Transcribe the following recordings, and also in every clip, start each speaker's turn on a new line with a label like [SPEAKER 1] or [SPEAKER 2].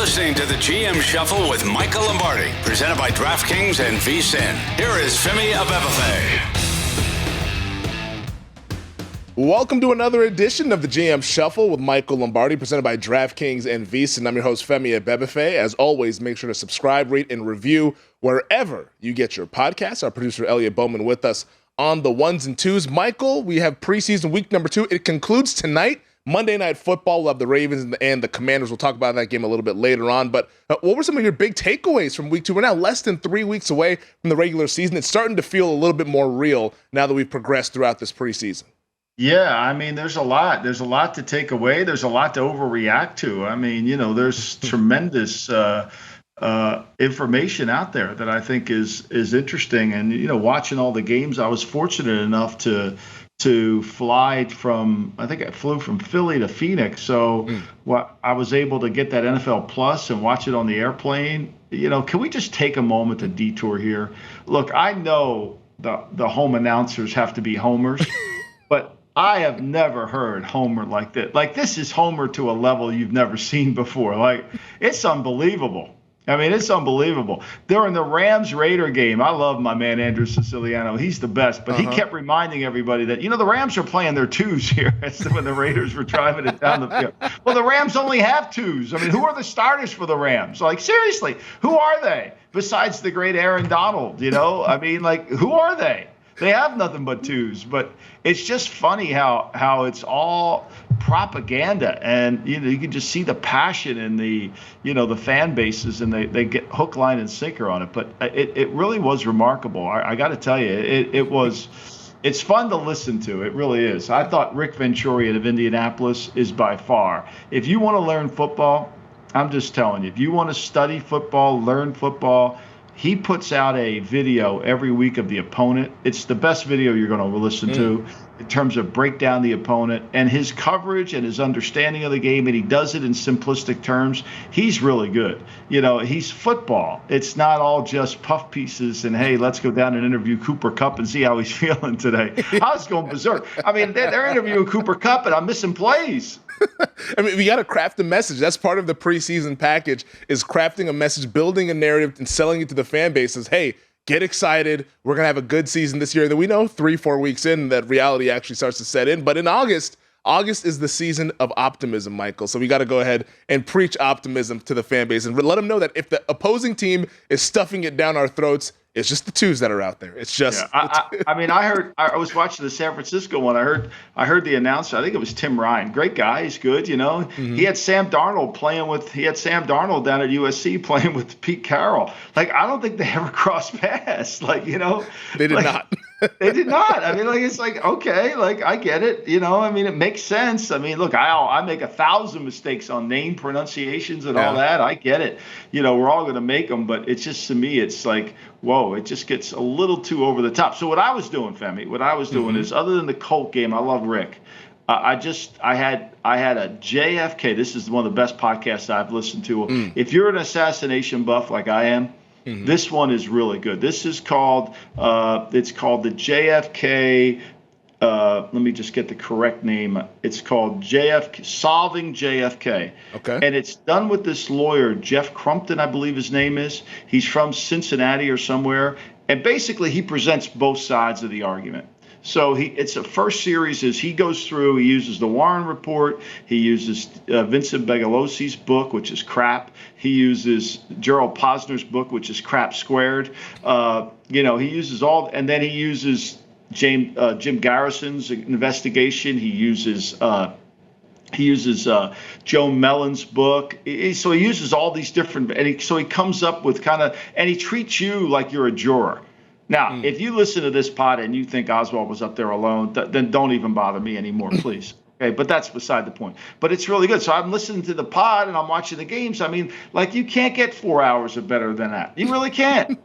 [SPEAKER 1] listening to the GM Shuffle with Michael Lombardi, presented by DraftKings and VSiN. Here is Femi Abebefe.
[SPEAKER 2] Welcome to another edition of the GM Shuffle with Michael Lombardi, presented by DraftKings and VSiN. I'm your host, Femi Abebefe. As always, make sure to subscribe, rate, and review wherever you get your podcasts. Our producer, Elliot Bowman, with us on the ones and twos. Michael, we have preseason week number 2. It concludes tonight. Monday Night Football. We'll have the Ravens and the Commanders. We'll talk about that game a little bit later on. But what were some of your big takeaways from week 2? We're now less than 3 weeks away from the regular season. It's starting to feel a little bit more real now that we've progressed throughout this preseason.
[SPEAKER 3] Yeah, I mean, there's a lot. There's a lot to take away. There's a lot to overreact to. I mean, there's tremendous information out there that I think is interesting. And, watching all the games, I was fortunate enough to fly from, I think I flew from Philly to Phoenix. So I was able to get that NFL Plus and watch it on the airplane. Can we just take a moment to detour here? Look, I know the home announcers have to be homers, but I have never heard Homer like this. Like, this is Homer to a level you've never seen before. Like, it's unbelievable. I mean, it's unbelievable. During the Rams-Raider game, I love my man Andrew Siciliano. He's the best. But he kept reminding everybody that, the Rams are playing their twos here when the Raiders were driving it down the field. Well, the Rams only have twos. I mean, who are the starters for the Rams? Like, seriously, who are they besides the great Aaron Donald? I mean, like, who are they? They have nothing but twos, but it's just funny how it's all propaganda, and you can just see the passion in the fan bases, and they get hook, line, and sinker on it. But it really was remarkable. I got to tell you, it's fun to listen to. It really is. I thought Rick Venturi of Indianapolis is by far. If you want to learn football, I'm just telling you, if you want to study football, learn football. He puts out a video every week of the opponent. It's the best video you're going to listen to in terms of break down the opponent and his coverage and his understanding of the game, and he does it in simplistic terms. He's really good. He's football. It's not all just puff pieces and, hey, let's go down and interview Cooper Kupp and see how he's feeling today. I was going berserk. I mean, they're interviewing Cooper Kupp, and I'm missing plays.
[SPEAKER 2] I mean, we got to craft a message. That's part of the preseason package, is crafting a message, building a narrative, and selling it to the fan base as, hey, get excited. We're going to have a good season this year. And then we know 3-4 weeks in that reality actually starts to set in. But in August is the season of optimism, Michael. So we got to go ahead and preach optimism to the fan base and let them know that if the opposing team is stuffing it down our throats, it's just the twos that are out there. It's just.
[SPEAKER 3] Yeah, I was watching the San Francisco one. I heard the announcer. I think it was Tim Ryan. Great guy. He's good. He had Sam Darnold down at USC playing with Pete Carroll. Like, I don't think they ever crossed paths. Like,
[SPEAKER 2] they did not.
[SPEAKER 3] They did not. I mean, like, it's like, okay, like, I get it. I mean, it makes sense. I mean, look, I make 1,000 mistakes on name pronunciations and all that. I get it. We're all going to make them. But it's just, to me, it's like, whoa, it just gets a little too over the top. So what I was doing, Femi, is, other than the Colt game, I love Rick. I had a JFK. This is one of the best podcasts I've listened to. If you're an assassination buff like I am, this one is really good. This is called, it's called the JFK, let me just get the correct name. It's called JFK, Solving JFK.
[SPEAKER 2] Okay.
[SPEAKER 3] And it's done with this lawyer, Jeff Crumpton, I believe his name is. He's from Cincinnati or somewhere. And basically he presents both sides of the argument. So it's a first series is he goes through, he uses the Warren Report, he uses Vincent Begalosi's book, which is crap. He uses Gerald Posner's book, which is crap squared. He uses all, and then he uses Jim Garrison's investigation. He uses Joe Mellon's book. So he uses all these different, so he comes up with and he treats you like you're a juror. Now, if you listen to this pod and you think Oswald was up there alone, then don't even bother me anymore, please. Okay, but that's beside the point. But it's really good. So I'm listening to the pod and I'm watching the games. I mean, like, you can't get 4 hours of better than that. You really can't.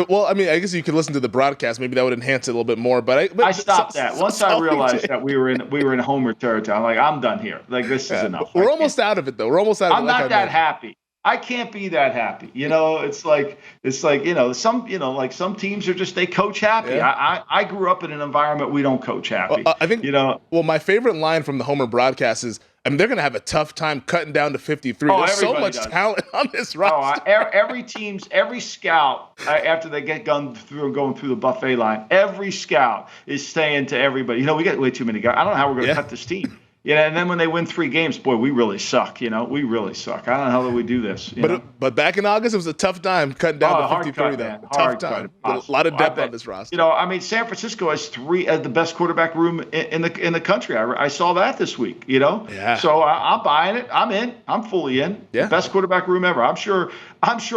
[SPEAKER 2] Well, I mean, I guess you could listen to the broadcast. Maybe that would enhance it a little bit more. But
[SPEAKER 3] I stopped that once I realized that we were in Homer territory. I'm like, I'm done here. Like, this is enough.
[SPEAKER 2] We're almost out of it, though. We're almost out of it.
[SPEAKER 3] I'm not that happy. I can't be that happy. It's like some teams are just, they coach happy. Yeah. I grew up in an environment we don't coach happy.
[SPEAKER 2] Well, I think, well, my favorite line from the Homer broadcast is, I mean, they're going to have a tough time cutting down to 53. There's so much talent on this roster.
[SPEAKER 3] Every scout, after they get going through the buffet line, every scout is saying to everybody, we got way too many guys. I don't know how we're going to cut this team. And then when they win 3 games, boy, we really suck. We really suck. I don't know how we do this.
[SPEAKER 2] But back in August, it was a tough time cutting down to 53. Tough time. A lot of depth on this roster.
[SPEAKER 3] San Francisco has the best quarterback room in the country. I saw that this week.
[SPEAKER 2] Yeah.
[SPEAKER 3] So I'm buying it. I'm in. I'm fully in.
[SPEAKER 2] Yeah.
[SPEAKER 3] Best quarterback room ever. I'm sure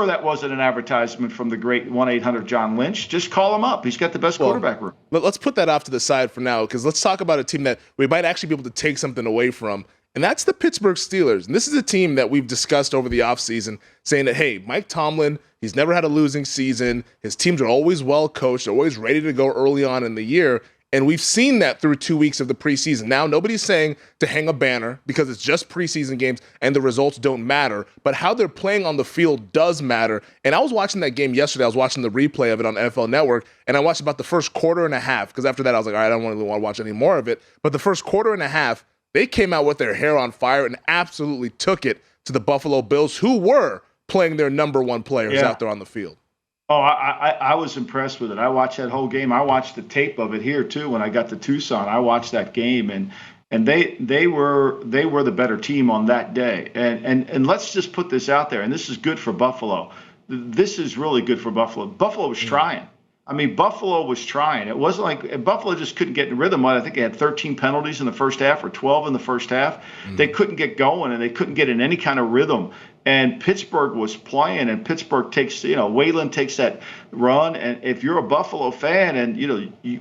[SPEAKER 3] that wasn't an advertisement from the great 1-800 John Lynch. Just call him up. He's got the best quarterback room.
[SPEAKER 2] Let's put that off to the side for now, because let's talk about a team that we might actually be able to take something away from, and that's the Pittsburgh Steelers. And this is a team that we've discussed over the offseason, saying that, hey, Mike Tomlin, he's never had a losing season. His teams are always well coached, they're always ready to go early on in the year. And we've seen that through 2 weeks of the preseason. Now, nobody's saying to hang a banner because it's just preseason games and the results don't matter, but how they're playing on the field does matter. And I was watching that game yesterday. I was watching the replay of it on NFL Network, and I watched about the first quarter and a half, because after that I was like, all right, I don't really want to watch any more of it. But the first quarter and a half, they came out with their hair on fire and absolutely took it to the Buffalo Bills, who were playing their number one players out there on the field.
[SPEAKER 3] Oh, I was impressed with it. I watched that whole game. I watched the tape of it here too when I got to Tucson. I watched that game, and they were the better team on that day. And let's just put this out there. And this is good for Buffalo. This is really good for Buffalo. Buffalo was trying. I mean, Buffalo was trying. It wasn't like Buffalo just couldn't get in rhythm. I think they had 13 penalties in the first half or 12 in the first half. They couldn't get going, and they couldn't get in any kind of rhythm. And Pittsburgh was playing, and Pittsburgh takes, Wayland takes that run. And if you're a Buffalo fan, and,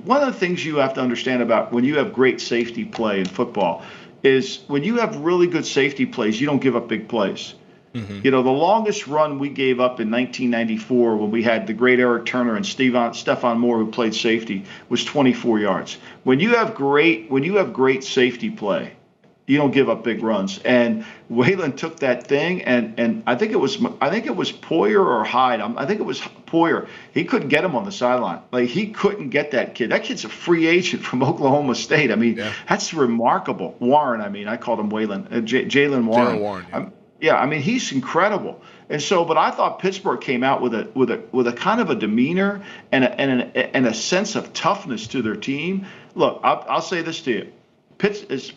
[SPEAKER 3] one of the things you have to understand about when you have great safety play in football is when you have really good safety plays, you don't give up big plays. Mm-hmm. The longest run we gave up in 1994 when we had the great Eric Turner and Stephon Moore, who played safety, was 24 yards. When you have great safety play, you don't give up big runs. And Wayland took that thing, and I think it was Poyer or Hyde. I think it was Poyer. He couldn't get him on the sideline. Like, he couldn't get that kid. That kid's a free agent from Oklahoma State. I mean, That's remarkable. Warren, I called him Wayland. Jalen Warren.
[SPEAKER 2] Jalen Warren.
[SPEAKER 3] He's incredible. And so, but I thought Pittsburgh came out with a kind of a demeanor and a sense of toughness to their team. Look, I'll say this to you: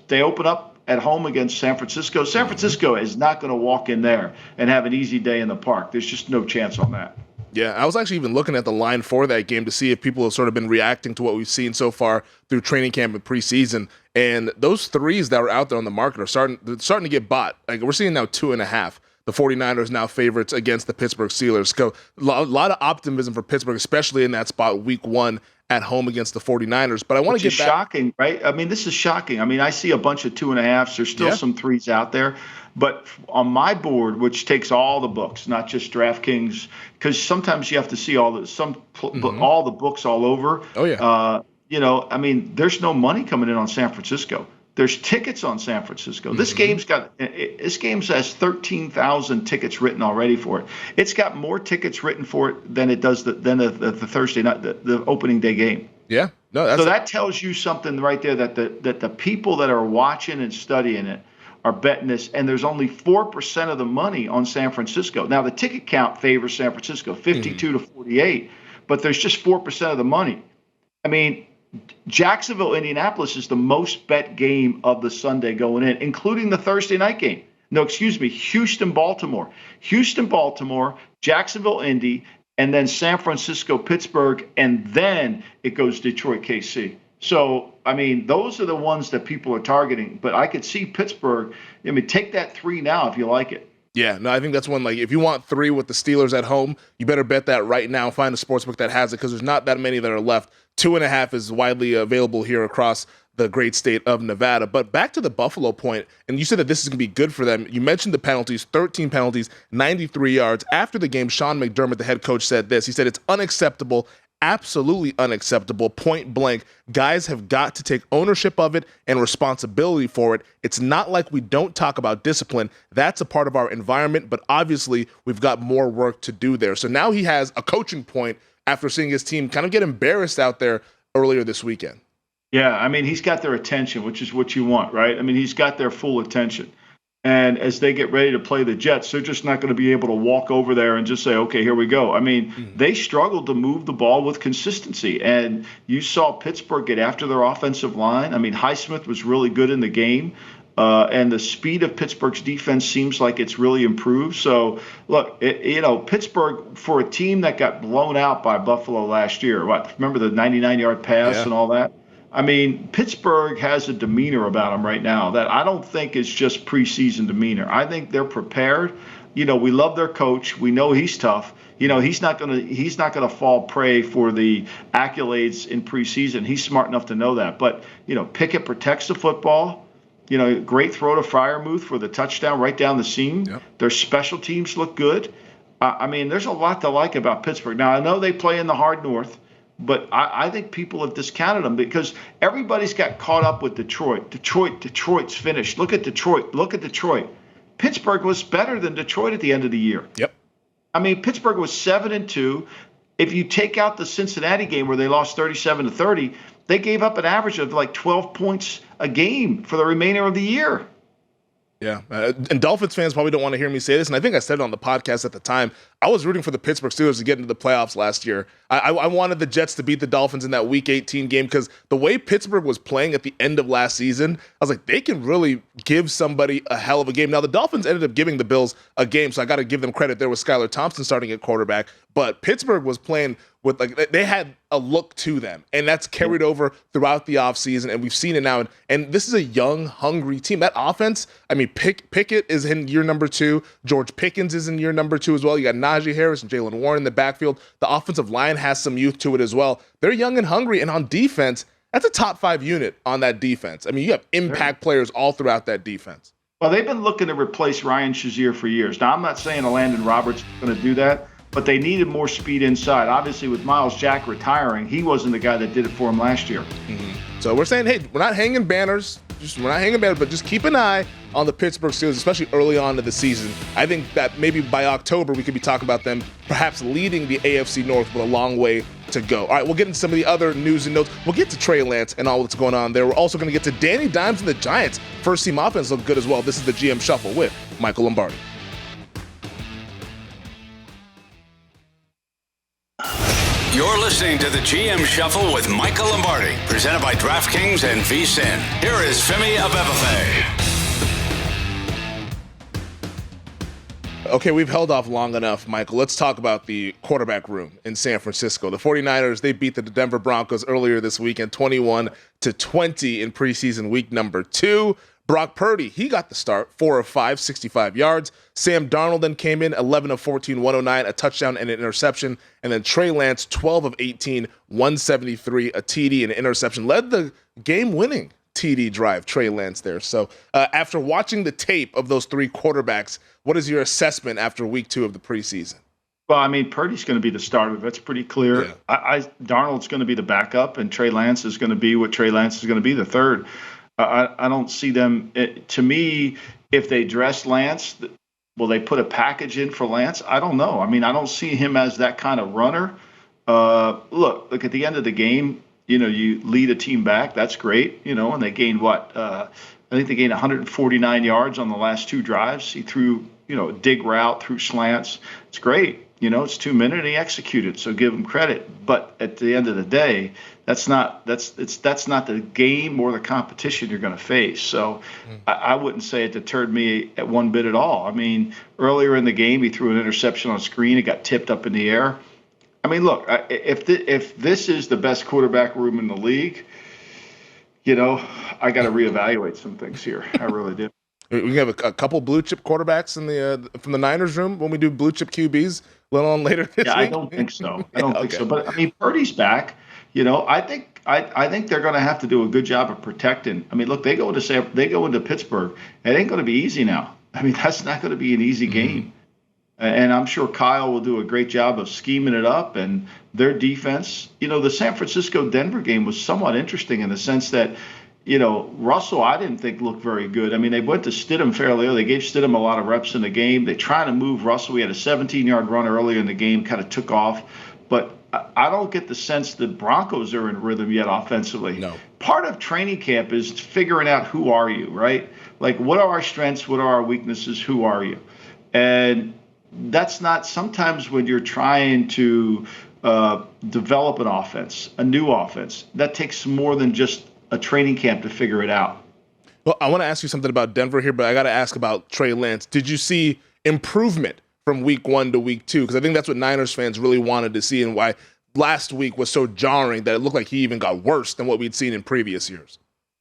[SPEAKER 3] they open up at home against San Francisco. San Francisco is not going to walk in there and have an easy day in the park. There's just no chance on that.
[SPEAKER 2] Yeah, I was actually even looking at the line for that game to see if people have sort of been reacting to what we've seen so far through training camp and preseason. And those threes that were out there on the market are starting to get bought. Like, we're seeing now 2.5. The 49ers now favorites against the Pittsburgh Steelers. So a lot of optimism for Pittsburgh, especially in that spot week 1 at home against the 49ers. But I want to get back.
[SPEAKER 3] Shocking, right? I mean, this is shocking. I mean, I see a bunch of 2.5s. There's still some 3s out there. But on my board, which takes all the books, not just DraftKings, because sometimes you have to see all the books all over.
[SPEAKER 2] Oh, yeah.
[SPEAKER 3] There's no money coming in on San Francisco. There's tickets on San Francisco. Mm-hmm. This game has 13,000 tickets written already for it. It's got more tickets written for it than it does the Thursday night, the opening day game.
[SPEAKER 2] Yeah, no.
[SPEAKER 3] That tells you something right there that the people that are watching and studying it are betting this, and there's only 4% of the money on San Francisco. Now the ticket count favors San Francisco, 52 to 48, but there's just 4% of the money. I mean, Jacksonville, Indianapolis is the most bet game of the Sunday going in, including the Thursday night game. Houston, Baltimore. Houston, Baltimore, Jacksonville, Indy, and then San Francisco, Pittsburgh, and then it goes Detroit, KC. So, I mean, those are the ones that people are targeting. But I could see Pittsburgh. Take that 3 now if you like it.
[SPEAKER 2] Yeah, no, I think that's one, like, if you want 3 with the Steelers at home, you better bet that right now. Find a sportsbook that has it, because there's not that many that are left. 2.5 is widely available here across the great state of Nevada. But back to the Buffalo point, and you said that this is going to be good for them. You mentioned the penalties, 13 penalties, 93 yards. After the game, Sean McDermott, the head coach, said this. He said, it's unacceptable, absolutely unacceptable, point blank. Guys have got to take ownership of it and responsibility for it. It's not like we don't talk about discipline. That's a part of our environment, but obviously we've got more work to do there. So now he has a coaching point after seeing his team kind of get embarrassed out there earlier this weekend.
[SPEAKER 3] Yeah, I mean, he's got their attention, which is what you want, right? I mean, he's got their full attention. And as they get ready to play the Jets, they're just not going to be able to walk over there and just say, okay, here we go. I mean, they struggled to move the ball with consistency. And you saw Pittsburgh get after their offensive line. I mean, Highsmith was really good in the game. And the speed of Pittsburgh's defense seems like it's really improved. So, look, Pittsburgh, for a team that got blown out by Buffalo last year, remember the 99-yard pass and all that? I mean, Pittsburgh has a demeanor about them right now that I don't think is just preseason demeanor. I think they're prepared. We love their coach. We know he's tough. He's not gonna fall prey for the accolades in preseason. He's smart enough to know that. But Pickett protects the football. Great throw to Freiermuth for the touchdown right down the seam. Yep. Their special teams look good. I mean, there's a lot to like about Pittsburgh. Now I know they play in the hard north. But I think people have discounted them because everybody's got caught up with Detroit. Detroit's finished. Look at Detroit. Pittsburgh was better than Detroit at the end of the year.
[SPEAKER 2] Yep.
[SPEAKER 3] I mean, Pittsburgh was 7-2. If you take out the Cincinnati game where they lost 37-30, they gave up an average of like 12 points a game for the remainder of the year.
[SPEAKER 2] Yeah, and Dolphins fans probably don't want to hear me say this, and I think I said it on the podcast at the time. I was rooting for the Pittsburgh Steelers to get into the playoffs last year. I wanted the Jets to beat the Dolphins in that Week 18 game because the way Pittsburgh was playing at the end of last season, I was like, they can really give somebody a hell of a game. Now, the Dolphins ended up giving the Bills a game, so I got to give them credit there with Skylar Thompson starting at quarterback, but Pittsburgh was playing with, they had a look to them, and that's carried over throughout the offseason, and we've seen it now. And this is a young, hungry team. That offense, I mean, Pickett is in year number 2. George Pickens is in year number 2 as well. You got Najee Harris and Jalen Warren in the backfield. The offensive line has some youth to it as well. They're young and hungry, and on defense, that's a top 5 unit on that defense. I mean, you have impact players all throughout that defense.
[SPEAKER 3] Well, they've been looking to replace Ryan Shazier for years. Now, I'm not saying Landon Roberts is going to do that, but they needed more speed inside. Obviously, with Miles Jack retiring, he wasn't the guy that did it for him last year.
[SPEAKER 2] Mm-hmm. So we're saying, hey, we're not hanging banners, but just keep an eye on the Pittsburgh Steelers, especially early on in the season. I think that maybe by October we could be talking about them perhaps leading the AFC North with a long way to go. All right, we'll get into some of the other news and notes. We'll get to Trey Lance and all that's going on there. We're also going to get to Danny Dimes and the Giants. First team offense looked good as well. This is the GM Shuffle with Michael Lombardi.
[SPEAKER 1] You're listening to the GM Shuffle with Michael Lombardi, presented by DraftKings and VSiN. Here is Femi Abebefe.
[SPEAKER 2] Okay, we've held off long enough, Michael. Let's talk about the quarterback room in San Francisco. The 49ers, they beat the Denver Broncos earlier this weekend, 21-20 in preseason week number 2. Brock Purdy, he got the start, 4 of 5, 65 yards. Sam Darnold then came in, 11 of 14, 109, a touchdown and an interception. And then Trey Lance, 12 of 18, 173, a TD and an interception. Led the game-winning TD drive, Trey Lance there. So after watching the tape of those 3 quarterbacks, what is your assessment after week 2 of the preseason?
[SPEAKER 3] Well, I mean, Purdy's going to be the starter. That's pretty clear. Yeah. Darnold's going to be the backup, and Trey Lance is going to be what Trey Lance is going to be, the third. I don't see them. To me, if they dress Lance, will they put a package in for Lance? I don't know. I mean, I don't see him as that kind of runner. Look, at the end of the game, you lead a team back. That's great, and they gained I think they gained 149 yards on the last 2 drives. He threw, a dig route through slants. It's great. It's 2 minutes and he executed, so give him credit. But at the end of the day, that's not the game or the competition you're going to face. So I wouldn't say it deterred me at one bit at all. I mean, earlier in the game, he threw an interception on a screen. It got tipped up in the air. I mean, look, if this is the best quarterback room in the league, I got to reevaluate some things here. I really do.
[SPEAKER 2] We have a couple blue chip quarterbacks from the Niners room when we do blue chip QBs a little on later this week.
[SPEAKER 3] I don't think so. I don't think so. But I mean, Purdy's back. I think they're going to have to do a good job of protecting. I mean, look, they go into Pittsburgh. It ain't going to be easy now. I mean, that's not going to be an easy game. And I'm sure Kyle will do a great job of scheming it up. And their defense, the San Francisco-Denver game was somewhat interesting in the sense that, Russell, I didn't think looked very good. I mean, they went to Stidham fairly early. They gave Stidham a lot of reps in the game. They tried to move Russell. We had a 17-yard run earlier in the game, kind of took off. But I don't get the sense that Broncos are in rhythm yet offensively.
[SPEAKER 2] No.
[SPEAKER 3] Part of training camp is figuring out who are you, right? Like, what are our strengths? What are our weaknesses? Who are you? And that's not sometimes when you're trying to develop an offense, a new offense, that takes more than just a training camp to figure it out.
[SPEAKER 2] Well, I want to ask you something about Denver here, but I got to ask about Trey Lance. Did you see improvement from week 1 to week 2? Because I think that's what Niners fans really wanted to see, and why last week was so jarring that it looked like he even got worse than what we'd seen in previous years.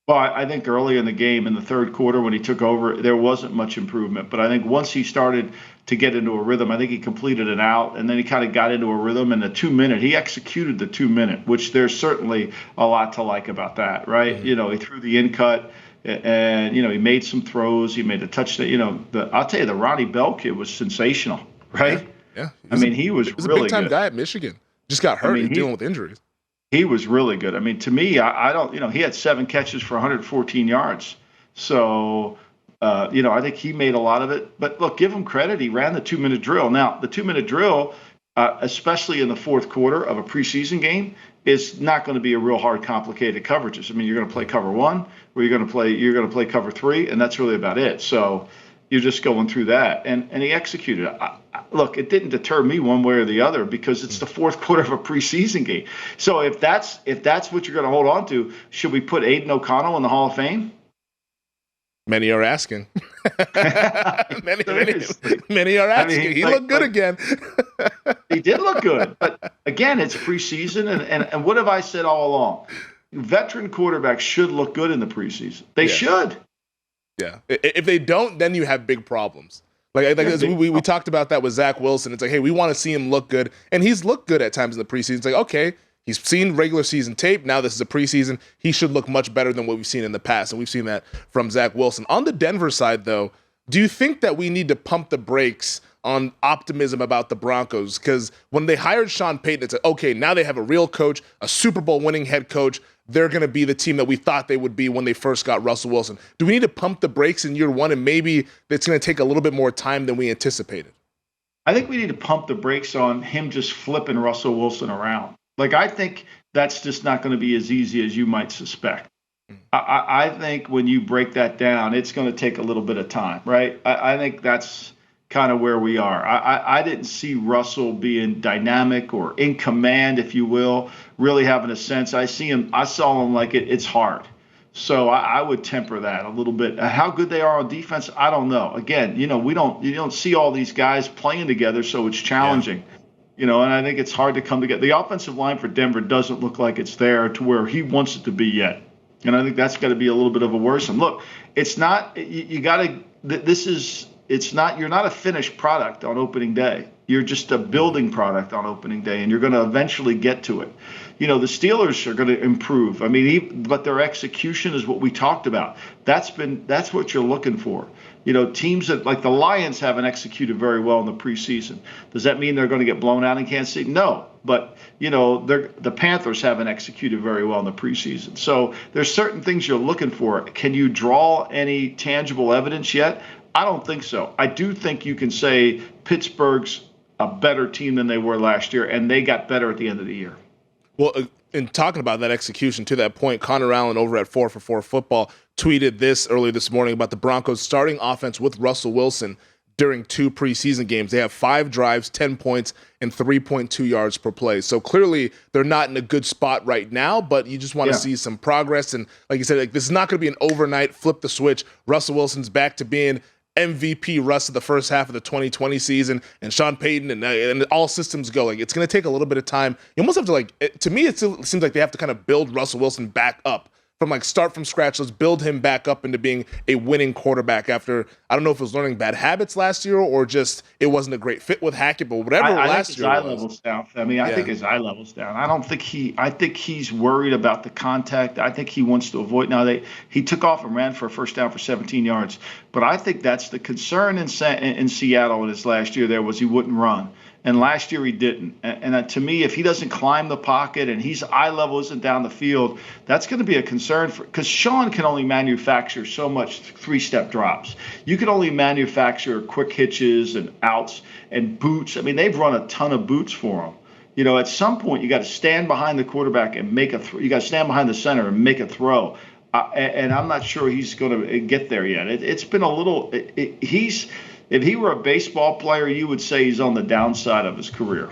[SPEAKER 3] Well, I think early in the game, in the third quarter when he took over, there wasn't much improvement. But I think once he started to get into a rhythm, I think he completed an out, and then he kind of got into a rhythm. And the 2-minute, he executed the 2-minute, which there's certainly a lot to like about that, right? Mm-hmm. He threw the in cut, and he made some throws. He made a touchdown. I'll tell you, the Ronnie Bell kid was sensational, right?
[SPEAKER 2] Yeah.
[SPEAKER 3] He was
[SPEAKER 2] really good. He was a big-time guy at Michigan. Just got hurt dealing with injuries.
[SPEAKER 3] He was really good. To me, I don't, he had 7 catches for 114 yards. So, I think he made a lot of it. But look, give him credit. He ran the 2-minute drill. Now, the 2-minute drill, especially in the fourth quarter of a preseason game, is not going to be a real hard, complicated coverages. You're going to play cover 1, or you're going to play cover 3, and that's really about it. So you're just going through that, and he executed. Look, it didn't deter me one way or the other because it's the fourth quarter of a preseason game. So if that's what you're going to hold on to, should we put Aiden O'Connell in the Hall of Fame?
[SPEAKER 2] Many are asking. many are asking. He looked good again.
[SPEAKER 3] He did look good, but again, it's preseason, and what have I said all along? Veteran quarterbacks should look good in the preseason. They should.
[SPEAKER 2] Yeah. If they don't, then you have big problems. We talked about that with Zach Wilson. It's like, hey, we want to see him look good. And he's looked good at times in the preseason. It's like, okay, he's seen regular season tape. Now this is a preseason. He should look much better than what we've seen in the past. And we've seen that from Zach Wilson. On the Denver side, though, do you think that we need to pump the brakes on optimism about the Broncos? Because when they hired Sean Payton, it's like, okay, now they have a real coach, a Super Bowl winning head coach. They're going to be the team that we thought they would be when they first got Russell Wilson. Do we need to pump the brakes in year 1, and maybe it's going to take a little bit more time than we anticipated?
[SPEAKER 3] I think we need to pump the brakes on him just flipping Russell Wilson around. I think that's just not going to be as easy as you might suspect. I think when you break that down, it's going to take a little bit of time, right? I think that's kind of where we are. I didn't see Russell being dynamic or in command, if you will, really having a sense. I saw him like it's hard. So I would temper that a little bit. How good they are on defense, I don't know. Again, you don't see all these guys playing together, so it's challenging. And I think it's hard to come together. The offensive line for Denver doesn't look like it's there to where he wants it to be yet. And I think that's got to be a little bit of a worrisome. Look, it's not, you're not a finished product on opening day. You're just a building product on opening day, and you're going to eventually get to it. The Steelers are going to improve. But their execution is what we talked about. That's what you're looking for. Teams that like the Lions haven't executed very well in the preseason. Does that mean they're going to get blown out in Kansas City? No. But, the Panthers haven't executed very well in the preseason. So there's certain things you're looking for. Can you draw any tangible evidence yet? I don't think so. I do think you can say Pittsburgh's a better team than they were last year, and they got better at the end of the year.
[SPEAKER 2] Well, in talking about that execution, to that point, Connor Allen over at 4for4 Football tweeted this earlier this morning about the Broncos starting offense with Russell Wilson during 2 preseason games. They have 5 drives, 10 points, and 3.2 yards per play. So clearly they're not in a good spot right now, but you just want to see some progress. And like you said, this is not going to be an overnight flip the switch. Russell Wilson's back to being MVP Russ of the first half of the 2020 season, and Sean Payton, and all systems go. It's going to take a little bit of time. You almost have to to me, it still seems like they have to kind of build Russell Wilson back up from start from scratch. Let's build him back up into being a winning quarterback after, I don't know if it was learning bad habits last year or just it wasn't a great fit with Hackett, but whatever last year was. I think his eye level's down. I think his eye level's down. I think he's worried about the contact. I think he wants to avoid. Now, he took off and ran for a first down for 17 yards, but I think that's the concern in Seattle in his last year there was he wouldn't run. And last year he didn't. And to me, if he doesn't climb the pocket and his eye level isn't down the field, that's going to be a concern because Sean can only manufacture so much 3-step drops. You can only manufacture quick hitches and outs and boots. They've run a ton of boots for him.
[SPEAKER 3] at some point you got to stand behind the quarterback and make you got to stand behind the center and make a throw. And I'm not sure he's going to get there yet. It's been a little. If he were a baseball player, you would say he's on the downside of his career.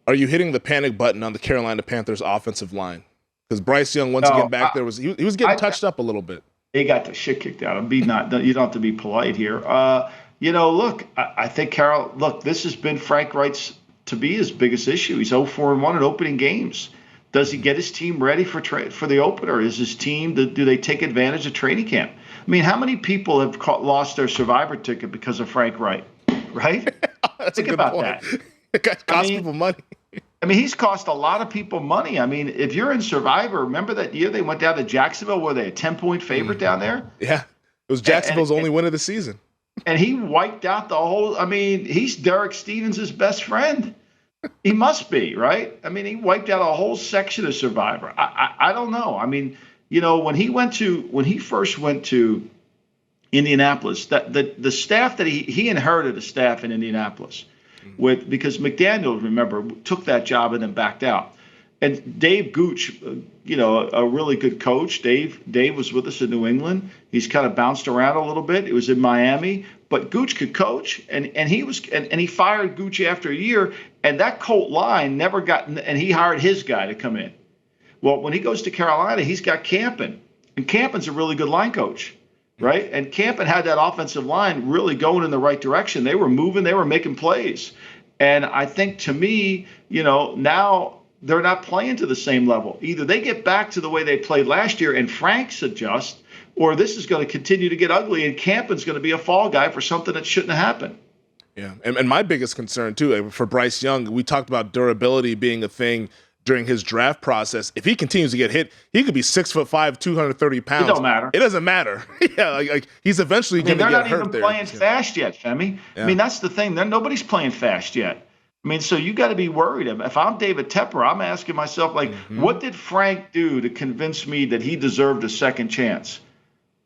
[SPEAKER 2] Are you hitting the panic button on the Carolina Panthers offensive line? Because Bryce Young, once again, back there he was getting touched up a little bit. He
[SPEAKER 3] got the shit kicked out of him. You don't have to be polite here. Look, I think this has been Frank Reich's to be his biggest issue. He's 0-4-1 in opening games. Does he get his team ready for the opener? Is his team, do they take advantage of training camp? I mean, how many people have lost their survivor ticket because of Frank Reich, right?
[SPEAKER 2] Think about that. It cost people money.
[SPEAKER 3] I mean, he's cost a lot of people money. I mean, if you're in Survivor, remember that year they went down to Jacksonville? Were they a 10-point favorite down there?
[SPEAKER 2] Yeah. It was Jacksonville's only win of the season.
[SPEAKER 3] And he wiped out the whole – I mean, he's Derek Stevens' best friend. He must be, right? I mean, he wiped out a whole section of Survivor. I don't know. I mean, when he first went to Indianapolis, the staff that he inherited a staff in Indianapolis because McDaniels, remember, took that job and then backed out. And Dave Gooch, a really good coach. Dave was with us in New England. He's kind of bounced around a little bit. It was in Miami, but Gooch could coach, and he fired Gooch after a year, and that Colt line never got. And he hired his guy to come in. Well, when he goes to Carolina, he's got Campen, and Campen's a really good line coach, right? And Campen had that offensive line really going in the right direction. They were moving, they were making plays, and I think to me, now they're not playing to the same level. Either they get back to the way they played last year and Frank's adjust, or this is going to continue to get ugly and Campen's going to be a fall guy for something that shouldn't have happened.
[SPEAKER 2] Yeah, and my biggest concern, too, for Bryce Young, we talked about durability being a thing during his draft process. If he continues to get hit, he could be 6'5", 230 pounds.
[SPEAKER 3] It don't matter.
[SPEAKER 2] It doesn't matter. Yeah, like he's eventually going to get hurt there.
[SPEAKER 3] They're not even playing fast yet, Femi. Yeah. I mean, that's the thing. Nobody's playing fast yet. I mean, so you got to be worried. If I'm David Tepper, I'm asking myself, what did Frank do to convince me that he deserved a second chance,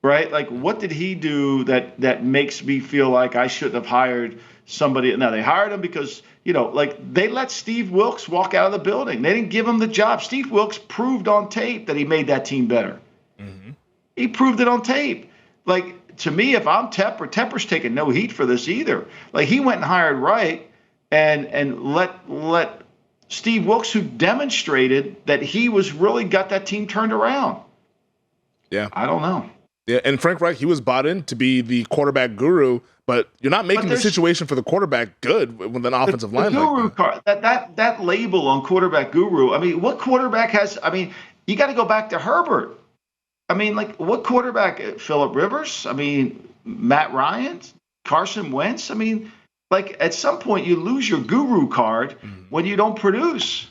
[SPEAKER 3] right? Like, what did he do that makes me feel like I shouldn't have hired somebody? Now, they hired him because, they let Steve Wilkes walk out of the building. They didn't give him the job. Steve Wilkes proved on tape that he made that team better. Mm-hmm. He proved it on tape. Like, to me, if I'm Tepper's taking no heat for this either. Like, he went and hired Wright. And let Steve Wilkes, who demonstrated that he was really got that team turned around.
[SPEAKER 2] Yeah.
[SPEAKER 3] I don't know.
[SPEAKER 2] Yeah, and Frank Reich, he was bought in to be the quarterback guru, but you're not making the situation for the quarterback good with an offensive line
[SPEAKER 3] like
[SPEAKER 2] that.
[SPEAKER 3] Card, that label on quarterback guru, I mean, what quarterback has – I mean, you got to go back to Herbert. I mean, what quarterback – Phillip Rivers? I mean, Matt Ryan? Carson Wentz? I mean – at some point, you lose your guru card when you don't produce.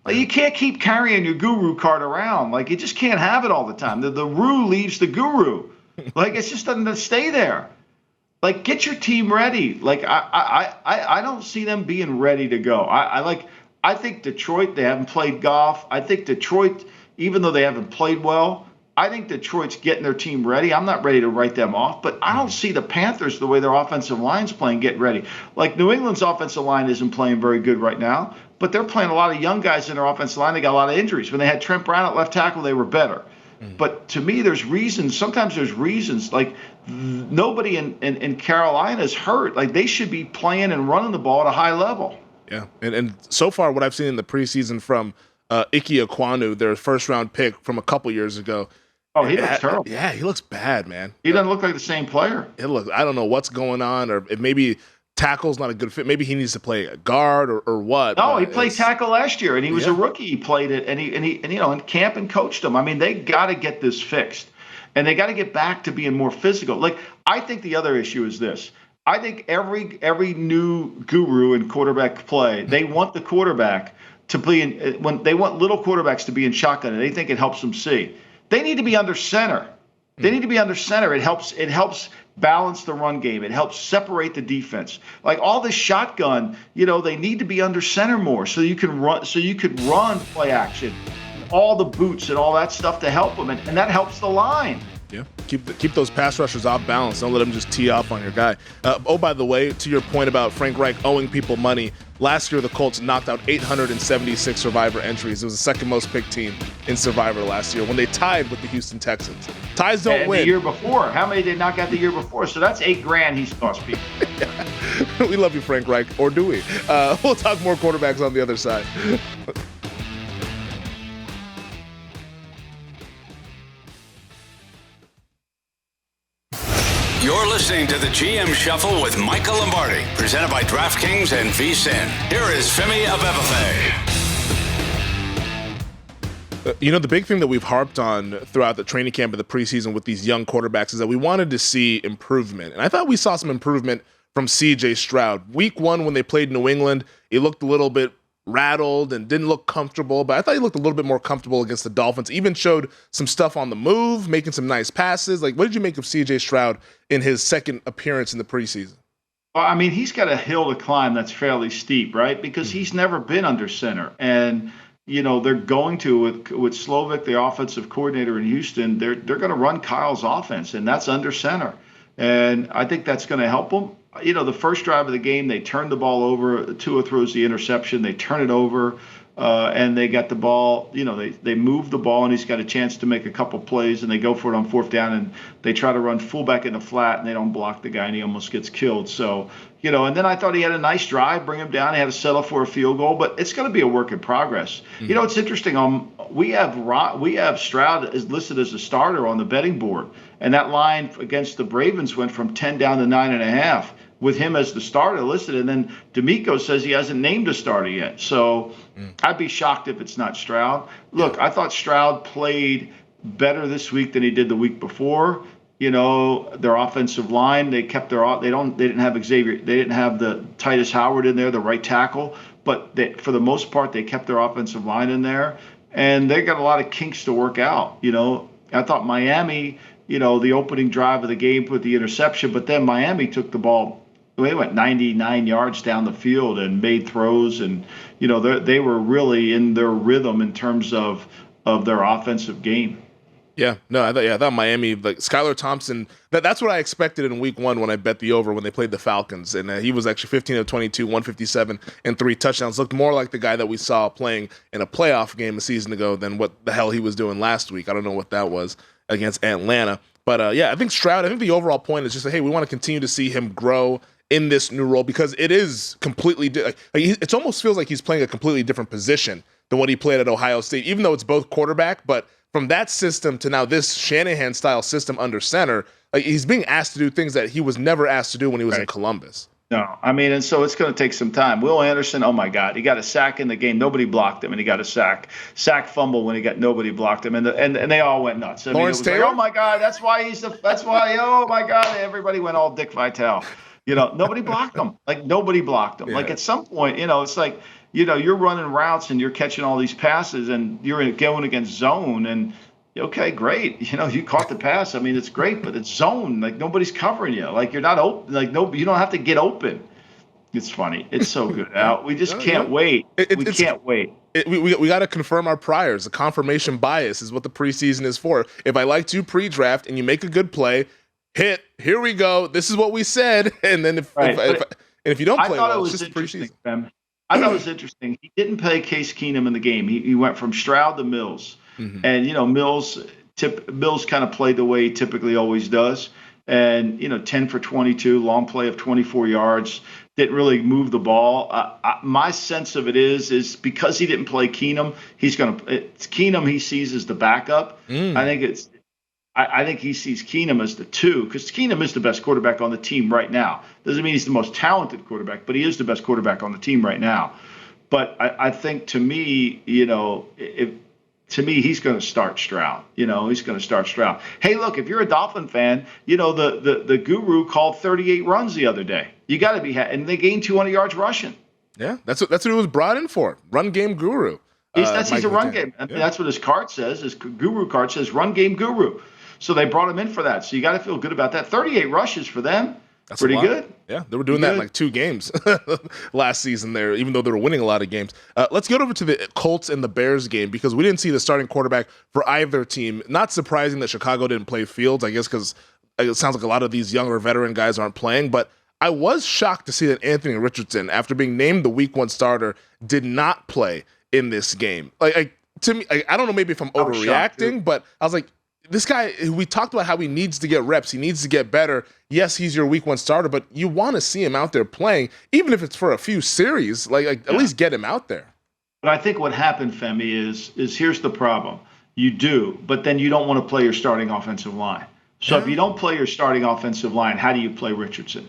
[SPEAKER 3] Like, you can't keep carrying your guru card around. Like, you just can't have it all the time. The ru leaves the guru. Like, it just doesn't stay there. Like, get your team ready. Like, I don't see them being ready to go. I think Detroit, they haven't played golf. I think Detroit, even though they haven't played well, I think Detroit's getting their team ready. I'm not ready to write them off, but I don't see the Panthers, the way their offensive line's playing, get ready. Like, New England's offensive line isn't playing very good right now, but they're playing a lot of young guys in their offensive line. They got a lot of injuries. When they had Trent Brown at left tackle, they were better. But to me, there's reasons. Sometimes there's reasons. Like, nobody in Carolina is hurt. Like, they should be playing and running the ball at a high level.
[SPEAKER 2] Yeah, and so far what I've seen in the preseason from Ike Ekwonu, their first-round pick from a couple years ago,
[SPEAKER 3] oh, he looks terrible.
[SPEAKER 2] Yeah, he looks bad, man.
[SPEAKER 3] He doesn't look like the same player.
[SPEAKER 2] I don't know what's going on, or if maybe tackle's not a good fit. Maybe he needs to play a guard or what.
[SPEAKER 3] No, he played tackle last year, and he was a rookie. He played it, and in camp and coached him. I mean, they got to get this fixed, and they got to get back to being more physical. Like, I think the other issue is this. I think every new guru in quarterback play, they want the quarterback to be when they want little quarterbacks to be in shotgun, and they think it helps them see. They need to be under center. They need to be under center. It helps balance the run game. It helps separate the defense. Like, all this shotgun, they need to be under center more so you can run. So you could run play action, all the boots and all that stuff to help them, and that helps the line.
[SPEAKER 2] Yeah, keep those pass rushers off balance. Don't let them just tee off on your guy. By the way, to your point about Frank Reich owing people money, last year the Colts knocked out 876 Survivor entries. It was the second most picked team in Survivor last year when they tied with the Houston Texans. Ties don't win.
[SPEAKER 3] The year before, how many did knock out the year before? So that's $8,000 he's cost people.
[SPEAKER 2] We love you, Frank Reich, or do we? We'll talk more quarterbacks on the other side.
[SPEAKER 1] You're listening to the GM Shuffle with Michael Lombardi, presented by DraftKings and VSiN. Here is Femi Abebefe.
[SPEAKER 2] The big thing that we've harped on throughout the training camp and the preseason with these young quarterbacks is that we wanted to see improvement. And I thought we saw some improvement from C.J. Stroud. Week 1, when they played New England, he looked a little bit rattled and didn't look comfortable, but I thought he looked a little bit more comfortable against the Dolphins. Even showed some stuff on the move, making some nice passes. Like, what did you make of C.J. Stroud in his second appearance in the preseason?
[SPEAKER 3] Well, I mean, he's got a hill to climb that's fairly steep, right? Because he's never been under center. And, they're going to, with Slovic, the offensive coordinator in Houston, they're going to run Kyle's offense, and that's under center. And I think that's going to help them. The first drive of the game, they turned the ball over. Tua throws the interception. They turn it over, and they got the ball. They move the ball, and he's got a chance to make a couple plays, and they go for it on 4th down, and they try to run fullback in the flat, and they don't block the guy, and he almost gets killed. So, and then I thought he had a nice drive, bring him down. He had to settle for a field goal, but it's going to be a work in progress. Mm-hmm. It's interesting. We have Stroud is listed as a starter on the betting board, and that line against the Ravens went from 10 down to 9.5. With him as the starter listed, and then D'Amico says he hasn't named a starter yet. So I'd be shocked if it's not Stroud. Look, I thought Stroud played better this week than he did the week before. Their offensive line, they kept they didn't have Xavier, they didn't have the Titus Howard in there, the right tackle, but for the most part they kept their offensive line in there, and they got a lot of kinks to work out. I thought Miami, the opening drive of the game with the interception, but then Miami took the ball. They went 99 yards down the field and made throws, and they were really in their rhythm in terms of their offensive game.
[SPEAKER 2] Yeah, no, I thought Miami, like Skylar Thompson, that's what I expected in week 1 when I bet the over when they played the Falcons, and he was actually 15 of 22, 157, and 3 touchdowns. Looked more like the guy that we saw playing in a playoff game a season ago than what the hell he was doing last week. I don't know what that was against Atlanta, but I think Stroud. I think the overall point is just hey, we want to continue to see him grow in this new role because it is completely it almost feels like he's playing a completely different position than what he played at Ohio State, even though it's both quarterback. But from that system to now this Shanahan style system under center, he's being asked to do things that he was never asked to do when he was in Columbus.
[SPEAKER 3] No, I mean, and so it's going to take some time. Will Anderson, oh my God, he got a sack in the game. Nobody blocked him, and he got a sack fumble when nobody blocked him, and they all went nuts.
[SPEAKER 2] Lawrence Taylor?
[SPEAKER 3] Like, oh my God, that's why oh my God, everybody went all Dick Vitale. Nobody blocked him. Nobody blocked him. Yeah. At some point, it's like, you're running routes and you're catching all these passes and you're going against zone and, okay, great. You caught the pass. I mean, it's great, but it's zone. Nobody's covering you. You're not open. You don't have to get open. It's funny. It's so good. We just can't wait. We can't wait.
[SPEAKER 2] We got to confirm our priors. The confirmation bias is what the preseason is for. If I liked you pre-draft and you make a good play, here we go. This is what we said. And then if you don't play well, it's just preseason.
[SPEAKER 3] I thought it was interesting. He didn't play Case Keenum in the game. He went from Stroud to Mills. Mm-hmm. And, Mills kind of played the way he typically always does. And, 10 for 22, long play of 24 yards. Didn't really move the ball. My sense of it is because he didn't play Keenum, Keenum he sees as the backup. I think he sees Keenum as the 2 because Keenum is the best quarterback on the team right now. Doesn't mean he's the most talented quarterback, but he is the best quarterback on the team right now. But I think to me, he's going to start Stroud. He's going to start Stroud. Hey, look, if you're a Dolphin fan, the guru called 38 runs the other day. You got to be and they gained 200 yards rushing.
[SPEAKER 2] Yeah, that's what he was brought in for. Run game guru.
[SPEAKER 3] He's a run game. Yeah. That's what his card says. His guru card says run game guru. So they brought him in for that. So you got to feel good about that. 38 rushes for them. That's pretty good.
[SPEAKER 2] Yeah, they were doing that in 2 games last season there, even though they were winning a lot of games. Let's get over to the Colts and the Bears game because we didn't see the starting quarterback for either team. Not surprising that Chicago didn't play Fields, I guess, because it sounds like a lot of these younger veteran guys aren't playing. But I was shocked to see that Anthony Richardson, after being named the Week 1 starter, did not play in this game. To me, I don't know, maybe if I'm overreacting, but I was like, this guy, we talked about how he needs to get reps, he needs to get better. Yes, he's your Week 1 starter, but you want to see him out there playing, even if it's for a few series, at least get him out there.
[SPEAKER 3] But I think what happened, Femi, is here's the problem. You do, but then you don't want to play your starting offensive line. So if you don't play your starting offensive line, how do you play Richardson?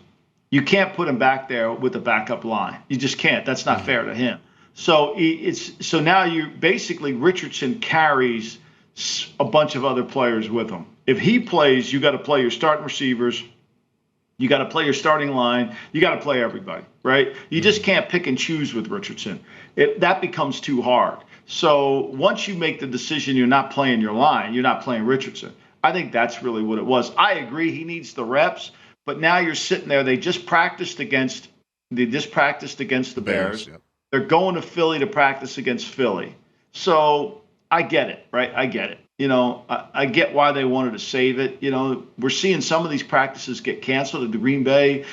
[SPEAKER 3] You can't put him back there with a backup line. You just can't. That's not fair to him. So now you basically Richardson carries a bunch of other players with him. If he plays, you got to play your starting receivers. You got to play your starting line. You got to play everybody, right? You just can't pick and choose with Richardson. That becomes too hard. So once you make the decision you're not playing your line, you're not playing Richardson. I think that's really what it was. I agree he needs the reps, but now you're sitting there. They just practiced against the Bears. Yep. They're going to Philly to practice against Philly. So I get it, right? I get it. I get why they wanted to save it. We're seeing some of these practices get canceled. The Green Bay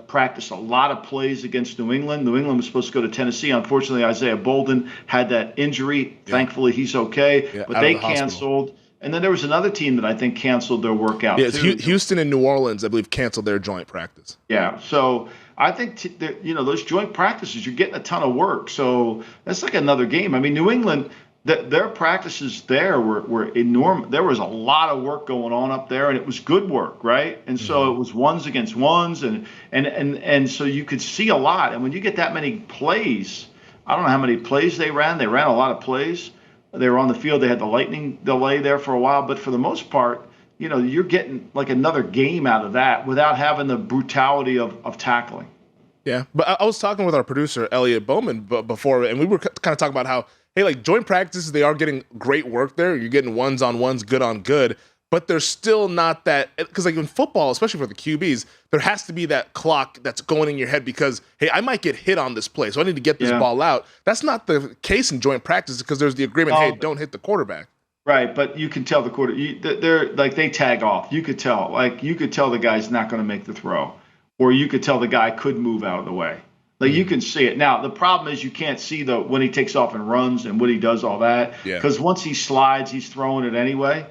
[SPEAKER 3] practiced a lot of plays against New England. New England was supposed to go to Tennessee. Unfortunately, Isaiah Bolden had that injury. Yeah. Thankfully, he's okay. But they canceled. And then there was another team that I think canceled their workout.
[SPEAKER 2] Yeah, Houston and New Orleans, I believe, canceled their joint practice.
[SPEAKER 3] Yeah, so I think those joint practices, you're getting a ton of work. So that's like another game. I mean, New England, their practices there were enormous. There was a lot of work going on up there, and it was good work, right? And so it was ones against ones, and so you could see a lot. And when you get that many plays, I don't know how many plays they ran. They ran a lot of plays. They were on the field. They had the lightning delay there for a while, but for the most part, you're getting like another game out of that without having the brutality of tackling.
[SPEAKER 2] Yeah, but I was talking with our producer Elliot Bowman before, and we were kind of talking about how, hey, joint practices, they are getting great work there. You're getting ones on ones, good on good, but there's still not that, because in football, especially for the QBs, there has to be that clock that's going in your head because, hey, I might get hit on this play, so I need to get this ball out. That's not the case in joint practice because there's the agreement, hey, don't hit the quarterback. Right,
[SPEAKER 3] but you can tell they tag off. You could tell the guy's not going to make the throw, or you could tell the guy could move out of the way. You can see it. Now, the problem is you can't see when he takes off and runs and what he does, all that, because once he slides, he's throwing it anyway.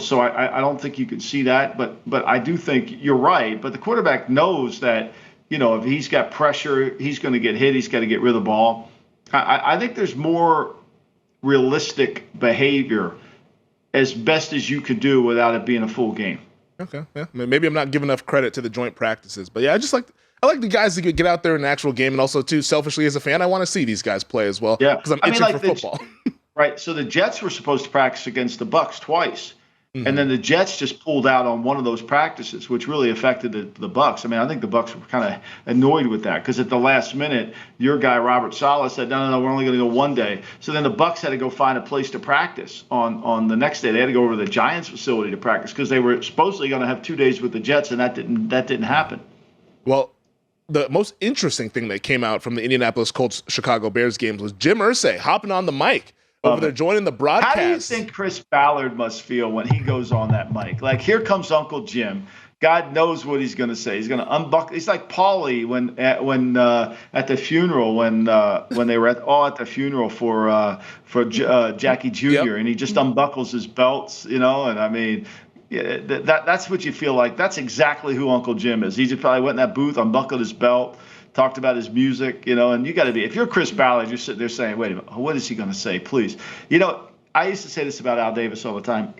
[SPEAKER 3] So I don't think you can see that, but I do think you're right. But the quarterback knows that, if he's got pressure, he's going to get hit. He's got to get rid of the ball. I think there's more realistic behavior as best as you could do without it being a full game.
[SPEAKER 2] Okay, yeah. Maybe I'm not giving enough credit to the joint practices, but yeah, I like the guys to get out there in the actual game, and also too, selfishly as a fan, I want to see these guys play as well.
[SPEAKER 3] Yeah,
[SPEAKER 2] because I'm itching for football.
[SPEAKER 3] Right. So the Jets were supposed to practice against the Bucs twice. And then the Jets just pulled out on one of those practices, which really affected the Bucs. I mean, I think the Bucs were kind of annoyed with that because at the last minute, your guy Robert Saleh said, no, we're only going to go one day. So then the Bucs had to go find a place to practice on the next day. They had to go over to the Giants facility to practice because they were supposedly going to have 2 days with the Jets, and that didn't happen.
[SPEAKER 2] Well, the most interesting thing that came out from the Indianapolis Colts Chicago Bears games was Jim Irsay hopping on the mic over there joining the broadcast.
[SPEAKER 3] How do you think Chris Ballard must feel when he goes on that mic? Here comes Uncle Jim. God knows what he's going to say. He's going to unbuckle. He's like Paulie when at the funeral when they were at the funeral for Jackie Jr. Yep. And he just unbuckles his belts, And I mean, that's what you feel like. That's exactly who Uncle Jim is. He just probably went in that booth, unbuckled his belt, talked about his music, and you got to be. If you're Chris Ballard, you're sitting there saying, "Wait a minute, what is he going to say? Please." I used to say this about Al Davis all the time.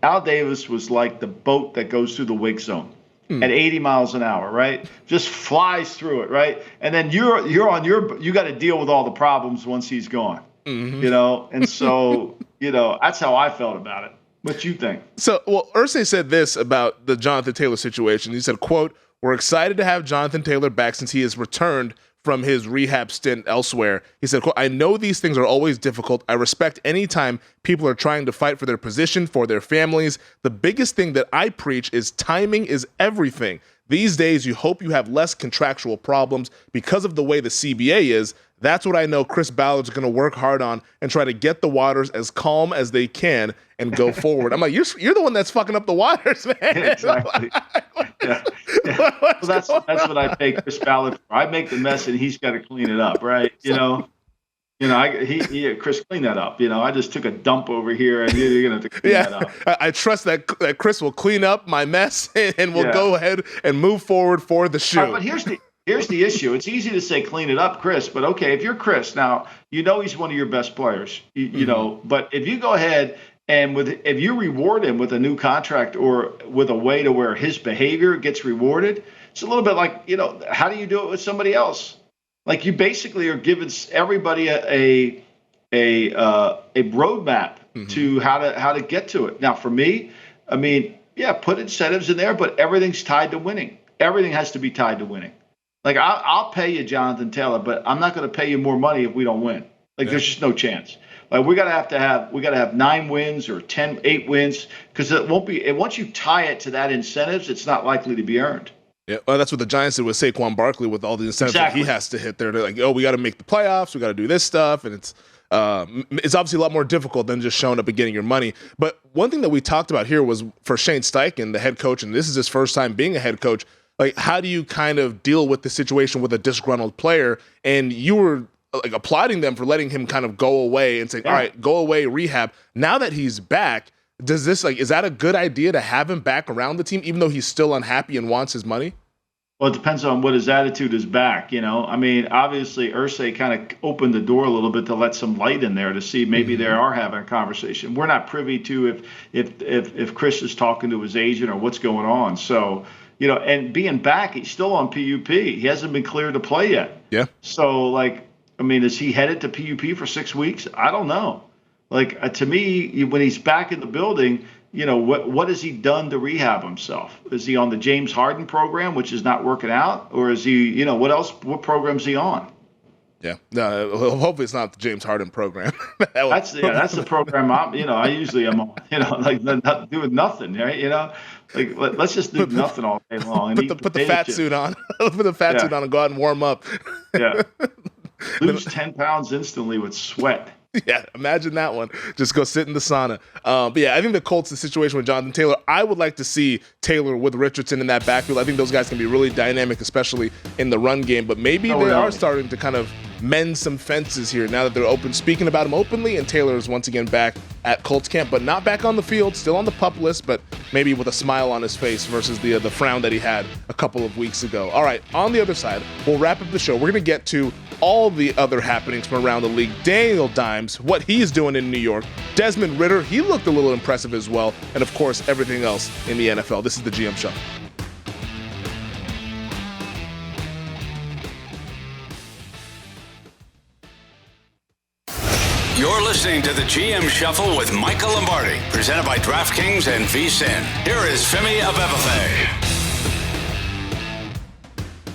[SPEAKER 3] Al Davis was like the boat that goes through the wake zone at 80 miles an hour, right? Just flies through it, right? And then you got to deal with all the problems once he's gone, And so, that's how I felt about it. What you think?
[SPEAKER 2] So, Irsay said this about the Jonathan Taylor situation. He said, quote, "We're excited to have Jonathan Taylor back since he has returned from his rehab stint elsewhere." He said, quote, "I know these things are always difficult. I respect any time people are trying to fight for their position, for their families. The biggest thing that I preach is timing is everything. These days, you hope you have less contractual problems because of the way the CBA is. That's what I know Chris Ballard's going to work hard on and try to get the waters as calm as they can and go forward." I'm like, you're the one that's fucking up the waters, man.
[SPEAKER 3] Exactly. Yeah. Yeah. Well, that's what I pay Chris Ballard for. I make the mess and he's got to clean it up, right? Chris, clean that up. I just took a dump over here, and you're gonna have to clean that up.
[SPEAKER 2] I trust that Chris will clean up my mess and we'll go ahead and move forward for the shoe.
[SPEAKER 3] But here's the issue. It's easy to say clean it up, Chris. But okay, if you're Chris now, he's one of your best players. You know, but if you go ahead and if you reward him with a new contract or with a way to where his behavior gets rewarded, it's a little bit like how do you do it with somebody else? Like you basically are giving everybody a roadmap to how to get to it. Now, for me, I mean, put incentives in there, but everything's tied to winning. Everything has to be tied to winning. Like I'll pay you, Jonathan Taylor, but I'm not going to pay you more money if we don't win. Like there's just no chance. Like we got to have 9 wins or 8 wins because it won't be. And once you tie it to that incentives, it's not likely to be earned.
[SPEAKER 2] Yeah, well, that's what the Giants did with Saquon Barkley with all the incentives that he has to hit there. They're like, we got to make the playoffs, we got to do this stuff, and it's obviously a lot more difficult than just showing up and getting your money. But one thing that we talked about here was for Shane Steichen, the head coach, and this is his first time being a head coach. Like, how do you kind of deal with the situation with a disgruntled player? And you were like applauding them for letting him kind of go away and saying, all right, go away, rehab. Now that he's back, is that a good idea to have him back around the team, even though he's still unhappy and wants his money?
[SPEAKER 3] Well, it depends on what his attitude is back. I mean, obviously, Irsay kind of opened the door a little bit to let some light in there to see maybe they are having a conversation. We're not privy to if Chris is talking to his agent or what's going on. So, and being back, he's still on PUP. He hasn't been cleared to play yet. Yeah. So, is he headed to PUP for 6 weeks? I don't know. To me, when he's back in the building, what has he done to rehab himself? Is he on the James Harden program, which is not working out? Or is he, what program is he on?
[SPEAKER 2] Yeah. No, hopefully it's not the James Harden program.
[SPEAKER 3] That's the program I usually am on, not doing nothing, right? Let's just do nothing all day long. And
[SPEAKER 2] put the fat suit on. Put the fat suit on and go out and warm up.
[SPEAKER 3] Yeah. Lose 10 pounds instantly with sweat.
[SPEAKER 2] Yeah, imagine that one. Just go sit in the sauna. But yeah, I think the Colts, the situation with Jonathan Taylor, I would like to see Taylor with Richardson in that backfield. I think those guys can be really dynamic, especially in the run game. But maybe they are starting to kind of mend some fences here now that they're open, speaking about him openly, and Taylor is once again back at Colts camp, but not back on the field, still on the PUP list, but maybe with a smile on his face versus the frown that he had a couple of weeks ago. All right, on the other side, we'll wrap up the show. We're going to get to all the other happenings from around the league. Daniel Dimes, what he's doing in New York. Desmond Ridder, he looked a little impressive as well. And of course, everything else in the NFL. This is the GM Show.
[SPEAKER 1] You're listening to the GM Shuffle with Michael Lombardi, presented by DraftKings and VSiN. Here is Femi Abebefe.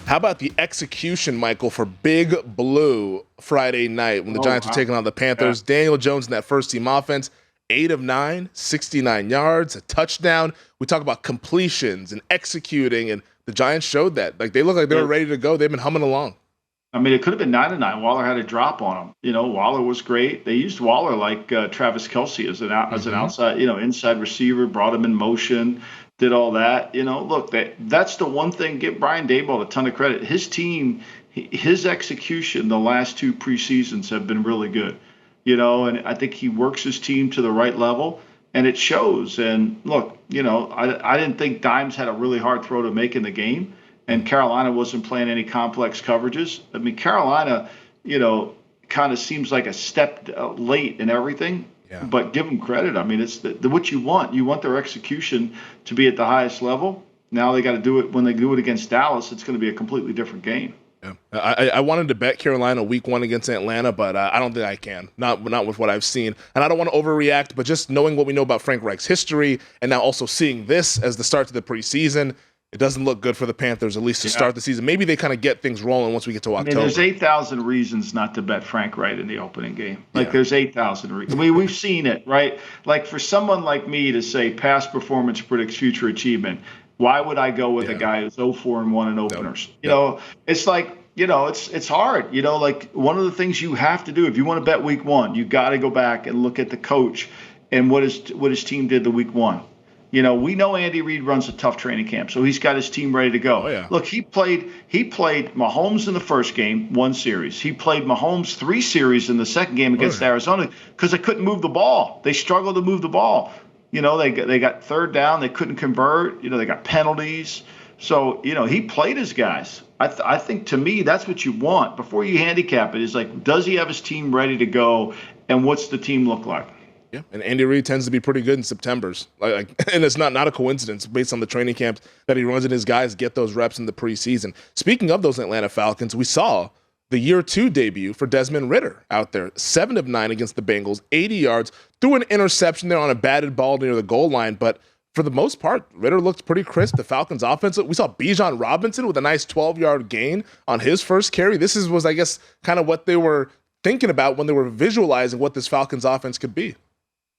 [SPEAKER 2] How about the execution, Michael, for Big Blue Friday night when the Giants were taking on the Panthers? Yeah. Daniel Jones in that first-team offense, 8 of 9, 69 yards, a touchdown. We talk about completions and executing, and the Giants showed that. They look like they were ready to go. They've been humming along.
[SPEAKER 3] I mean, it could have been 9-9. Waller had a drop on him. Waller was great. They used Waller like Travis Kelce as an outside, inside receiver, brought him in motion. Did all that, look, that's the one thing, give Brian Daboll a ton of credit. His team, his execution the last 2 preseasons have been really good, and I think he works his team to the right level, and it shows. And look, I didn't think Dimes had a really hard throw to make in the game, and Carolina wasn't playing any complex coverages. I mean, Carolina, kind of seems like a step late in everything. Yeah. But give them credit. I mean, it's what you want. You want their execution to be at the highest level. Now they got to do it. When they do it against Dallas, it's going to be a completely different game.
[SPEAKER 2] Yeah. I wanted to bet Carolina week 1 against Atlanta, but I don't think I can. Not with what I've seen. And I don't want to overreact, but just knowing what we know about Frank Reich's history and now also seeing this as the start to the preseason, it doesn't look good for the Panthers, at least to start the season. Maybe they kind of get things rolling once we get to October.
[SPEAKER 3] I mean, there's 8,000 reasons not to bet Frank Reich in the opening game. There's 8,000 reasons. We've seen it, right? Like, for someone like me to say past performance predicts future achievement, why would I go with a guy who's 0-4-1 in openers? It's like, it's hard. Like, one of the things you have to do if you want to bet week 1, you got to go back and look at the coach and what his team did the week 1. We know Andy Reid runs a tough training camp, so he's got his team ready to go.
[SPEAKER 2] Oh, yeah.
[SPEAKER 3] Look, he played Mahomes in the first game, 1 series. He played Mahomes 3 series in the second game against Arizona because they couldn't move the ball. They struggled to move the ball. They got third down, they couldn't convert. They got penalties. So, he played his guys. I think, to me, that's what you want before you handicap it. Is like, does he have his team ready to go, and what's the team look like?
[SPEAKER 2] Yeah, and Andy Reid tends to be pretty good in Septembers. And it's not a coincidence based on the training camps that he runs and his guys get those reps in the preseason. Speaking of those Atlanta Falcons, we saw the year 2 debut for Desmond Ridder out there, 7 of 9 against the Bengals, 80 yards, threw an interception there on a batted ball near the goal line, but for the most part, Ridder looked pretty crisp. The Falcons' offense, we saw Bijan Robinson with a nice 12-yard gain on his first carry. This was, I guess, kind of what they were thinking about when they were visualizing what this Falcons offense could be.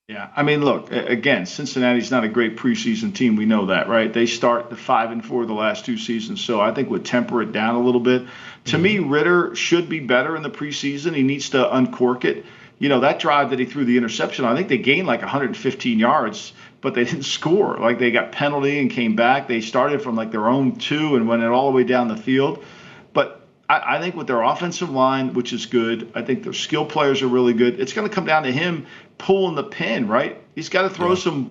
[SPEAKER 3] Yeah, I mean, look, again, Cincinnati's not a great preseason team. We know that, right? They start the 5-4 the last 2 seasons, so I think would temper it down a little bit. To me, Ridder should be better in the preseason. He needs to uncork it. That drive that he threw the interception on, I think they gained like 115 yards, but they didn't score. Like, they got penalty and came back. They started from like their own 2 and went all the way down the field. But I think with their offensive line, which is good, I think their skill players are really good. It's going to come down to him pulling the pin, right? He's got to throw some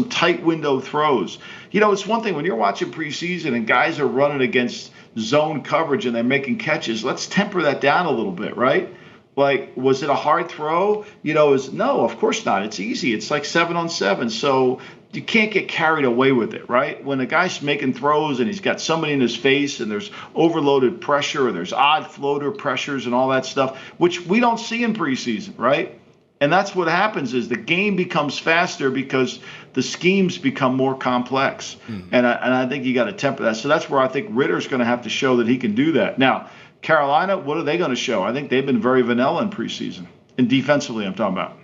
[SPEAKER 3] tight window throws. It's one thing when you're watching preseason and guys are running against zone coverage and they're making catches. Let's temper that down a little bit, right? Like, was it a hard throw? No, of course not. It's easy. It's like 7-on-7. So you can't get carried away with it, right? When a guy's making throws and he's got somebody in his face and there's overloaded pressure or there's odd floater pressures and all that stuff, which we don't see in preseason, right? And that's what happens is the game becomes faster because the schemes become more complex. And I think you got to temper that. So that's where I think Ritter's going to have to show that he can do that. Now, Carolina, what are they going to show? I think they've been very vanilla in preseason. And defensively, I'm talking about.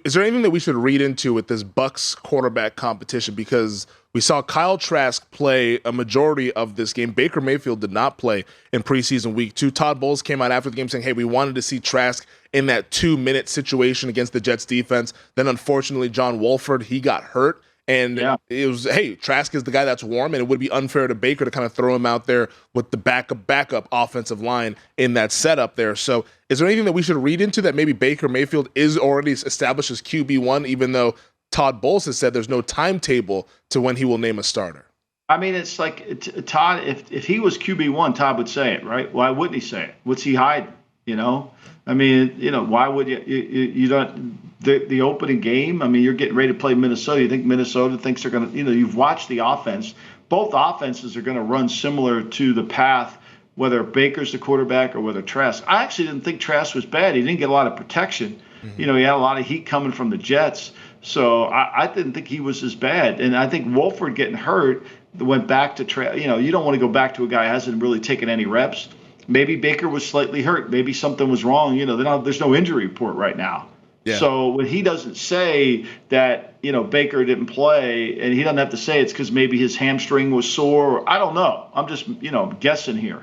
[SPEAKER 2] Is there anything that we should read into with this Bucs quarterback competition? Because we saw Kyle Trask play a majority of this game. Baker Mayfield did not play in preseason week 2. Todd Bowles came out after the game saying, hey, we wanted to see Trask in that 2-minute situation against the Jets defense. Then, unfortunately, John Wolford, he got hurt. And it was, hey, Trask is the guy that's warm, and it would be unfair to Baker to kind of throw him out there with the backup offensive line in that setup there. So is there anything that we should read into that maybe Baker Mayfield is already established as QB1, even though Todd Bowles has said there's no timetable to when he will name a starter?
[SPEAKER 3] I mean, it's like Todd, if he was QB1, Todd would say it, right? Why wouldn't he say it? What's he hiding, I mean, why would you don't the opening game? I mean, you're getting ready to play Minnesota. You think Minnesota thinks they're going to, you've watched the offense. Both offenses are going to run similar to the path, whether Baker's the quarterback or whether Trask. I actually didn't think Trask was bad. He didn't get a lot of protection. He had a lot of heat coming from the Jets. So I didn't think he was as bad. And I think Wolford getting hurt went back to Trask. You don't want to go back to a guy who hasn't really taken any reps. Maybe Baker was slightly hurt. Maybe something was wrong. There's no injury report right now. Yeah. So when he doesn't say that, Baker didn't play, and he doesn't have to say it's because maybe his hamstring was sore. I don't know. I'm just, guessing here.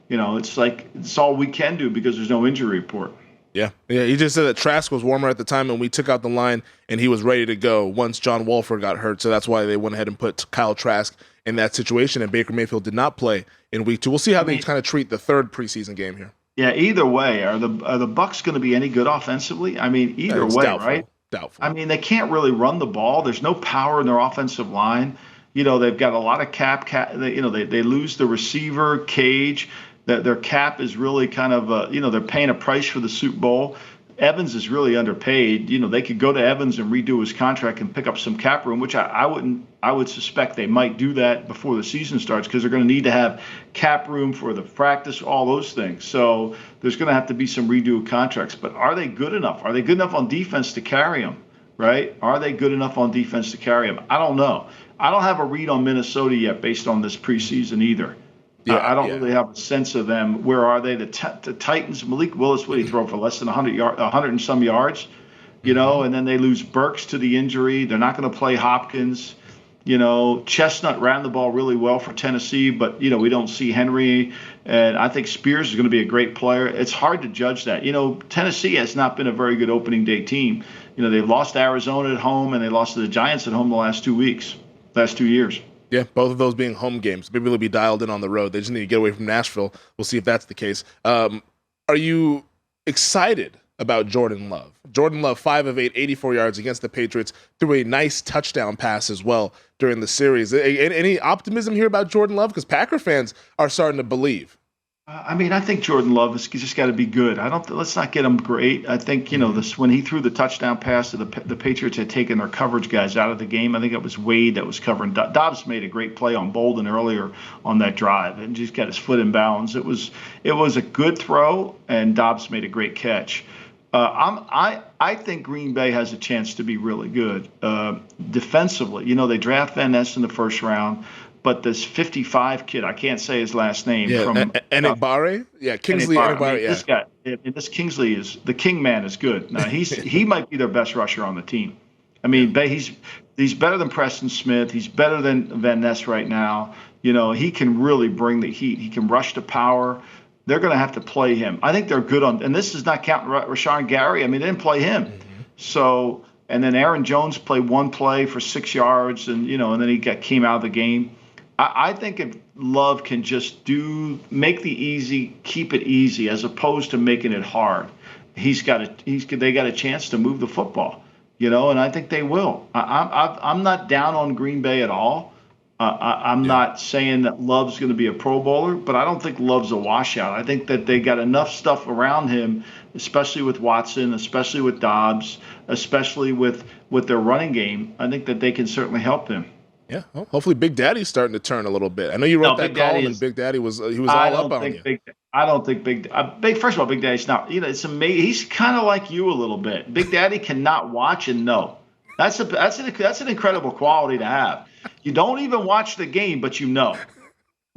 [SPEAKER 3] It's like it's all we can do because there's no injury report.
[SPEAKER 2] Yeah. He just said that Trask was warmer at the time, and we took out the line, and he was ready to go once John Wolford got hurt. So that's why they went ahead and put Kyle Trask in that situation, and Baker Mayfield did not play in week 2. We'll see how they kind of treat the third preseason game here. Yeah,
[SPEAKER 3] either way, are the Bucs going to be any good offensively? I mean, either way, doubtful, right?
[SPEAKER 2] Doubtful.
[SPEAKER 3] I mean, they can't really run the ball. There's no power in their offensive line. They've got a lot of cap. They lose the receiver Cage. Their cap is really kind of, they're paying a price for the Super Bowl. Evans is really underpaid. They could go to Evans and redo his contract and pick up some cap room, which I would suspect they might do that before the season starts because they're going to need to have cap room for the practice, all those things. So there's going to have to be some redo of contracts. But are they good enough? Are they good enough on defense to carry them, right? Are they good enough on defense to carry them? I don't know. I don't have a read on Minnesota yet based on this preseason either. I don't really have a sense of them. Where are they? The Titans, Malik Willis, what did he throw for less than 100 and some yards? And then they lose Burks to the injury. They're not going to play Hopkins. Chestnut ran the ball really well for Tennessee, but, we don't see Henry. And I think Spears is going to be a great player. It's hard to judge that. Tennessee has not been a very good opening day team. they've lost to Arizona at home and they lost to the Giants at home the last 2 years.
[SPEAKER 2] Yeah, both of those being home games. Maybe they'll be dialed in on the road. They just need to get away from Nashville. We'll see if that's the case. Are you excited about Jordan Love? Jordan Love, 5 of 8, 84 yards against the Patriots, threw a nice touchdown pass as well during the series. Any optimism here about Jordan Love? Because Packer fans are starting to believe.
[SPEAKER 3] I think Jordan Love has just got to be good. Let's not get him great. I think, when he threw the touchdown pass to the Patriots had taken their coverage guys out of the game. I think it was Wade that was covering. Dobbs made a great play on Bolden earlier on that drive and just got his foot in bounds. It was a good throw, and Dobbs made a great catch. I think Green Bay has a chance to be really good defensively. They draft Van Ness in the first round. But this 55 kid, I can't say his last name.
[SPEAKER 2] Yeah,
[SPEAKER 3] from
[SPEAKER 2] Kingsley Enagbare.
[SPEAKER 3] This guy, this Kingsley the King man is good. Now he might be their best rusher on the team. He's better than Preston Smith. He's better than Van Ness right now. He can really bring the heat. He can rush to power. They're going to have to play him. I think they're good on, and this is not counting Rashawn Gary. They didn't play him. Mm-hmm. So, and then Aaron Jones played one play for 6 yards, and and then he came out of the game. I think if Love can just make the easy, keep it easy, as opposed to making it hard, they got a chance to move the football, and I think they will. I'm not down on Green Bay at all. I'm not saying that Love's going to be a Pro Bowler, but I don't think Love's a washout. I think that they got enough stuff around him, especially with Watson, especially with Dobbs, especially with their running game. I think that they can certainly help him.
[SPEAKER 2] Yeah, well, hopefully Big Daddy's starting to turn a little bit. I know you wrote that column, and Big Daddy was all up on you.
[SPEAKER 3] I don't think first of all, Big Daddy's not. It's amazing. He's kind of like you a little bit. Big Daddy cannot watch and know. That's an incredible quality to have. You don't even watch the game, but you know.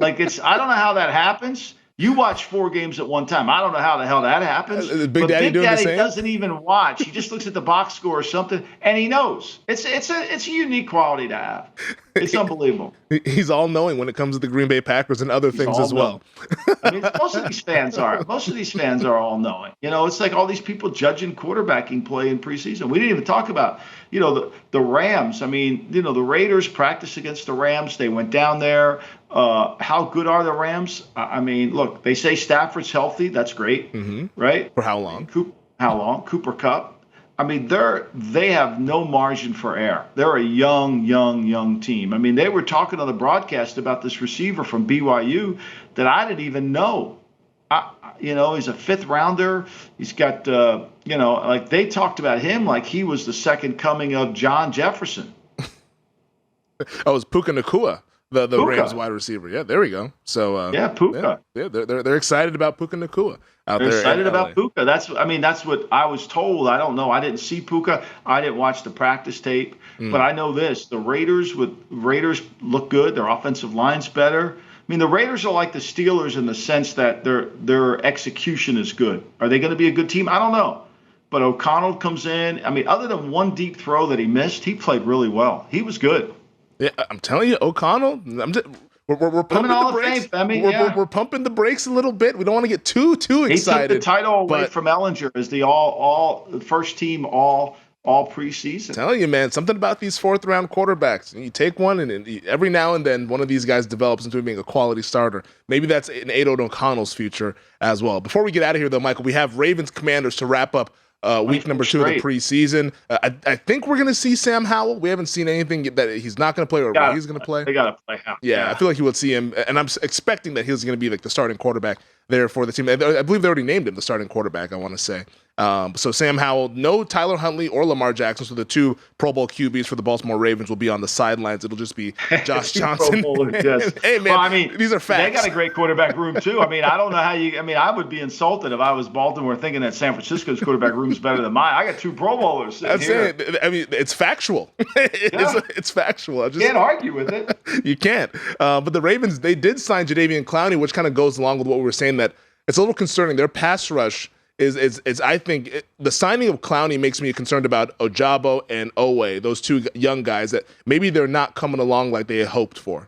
[SPEAKER 3] I don't know how that happens. You watch 4 games at one time. I don't know how the hell that happens.
[SPEAKER 2] Big Daddy
[SPEAKER 3] doesn't even watch. He just looks at the box score or something, and he knows. It's a unique quality to have. It's unbelievable.
[SPEAKER 2] He's all knowing when it comes to the Green Bay Packers and other things as well.
[SPEAKER 3] Most of these fans are. Most of these fans are all knowing. It's like all these people judging quarterbacking play in preseason. We didn't even talk about, the Rams. The Raiders practiced against the Rams. They went down there. How good are the Rams? Look, they say Stafford's healthy. That's great, right?
[SPEAKER 2] For how long?
[SPEAKER 3] Cooper Kupp. They have no margin for error. They're a young team. They were talking on the broadcast about this receiver from BYU that I didn't even know. He's a 5th rounder. He's got, they talked about him like he was the second coming of John Jefferson.
[SPEAKER 2] Oh, it's Puka Nacua. The Rams wide receiver. Yeah, there we go. So
[SPEAKER 3] Puka.
[SPEAKER 2] Yeah, they're excited about Puka Nacua out there.
[SPEAKER 3] They're excited about Puka. That's what I was told. I don't know. I didn't see Puka. I didn't watch the practice tape. But I know this: the Raiders look good. Their offensive line's better. The Raiders are like the Steelers in the sense that their execution is good. Are they going to be a good team? I don't know. But O'Connell comes in. Other than one deep throw that he missed, he played really well. He was good.
[SPEAKER 2] Yeah, I'm telling you, O'Connell. We're pumping the brakes. We're pumping the brakes a little bit. We don't want to get too excited.
[SPEAKER 3] He took the title away from Ellinger as the all first team all preseason.
[SPEAKER 2] I'm telling you, man, something about these 4th round quarterbacks. You take one, and every now and then one of these guys develops into being a quality starter. Maybe that's in Aidan O'Connell's future as well. Before we get out of here, though, Michael, we have Ravens Commanders to wrap up. Week number 2 of the preseason. I think we're going to see Sam Howell. We haven't seen anything that he's not going to play or he's going to play.
[SPEAKER 3] They got to play Howell.
[SPEAKER 2] Yeah, I feel like you would see him, and I'm expecting that he's going to be like the starting quarterback there for the team. I believe they already named him the starting quarterback, I want to say. So Sam Howell, no Tyler Huntley or Lamar Jackson, so the 2 Pro Bowl QBs for the Baltimore Ravens will be on the sidelines. It'll just be Josh Johnson.
[SPEAKER 3] Yes.
[SPEAKER 2] Hey, man, these are facts.
[SPEAKER 3] They got a great quarterback room, too. I don't know how you – I would be insulted if I was Baltimore thinking that San Francisco's quarterback room is better than mine. I got 2 Pro Bowlers sitting here.
[SPEAKER 2] It's factual. It's factual.
[SPEAKER 3] You can't argue with it.
[SPEAKER 2] You can't. But the Ravens, they did sign Jadeveon Clowney, which kind of goes along with what we were saying, that it's a little concerning. Their pass rush is I think the signing of Clowney makes me concerned about Ojabo and Owe, those 2 young guys that maybe they're not coming along like they had hoped for.